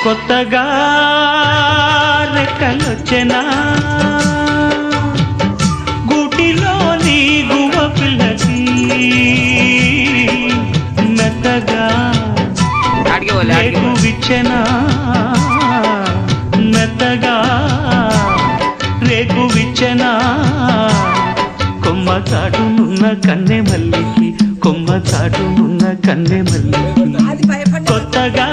కొత్తగా రెక్కలొచ్చెనా గూటిలోని గువ్వ పిల్లకి మెత్తగా రేకు విచ్చెనా మెత్తగా రేకు విచ్చెనా కొమ్మ చాటునున్న కన్నె మల్లికి కొమ్మ చాటునున్న కన్నె మల్లికి కొత్తగా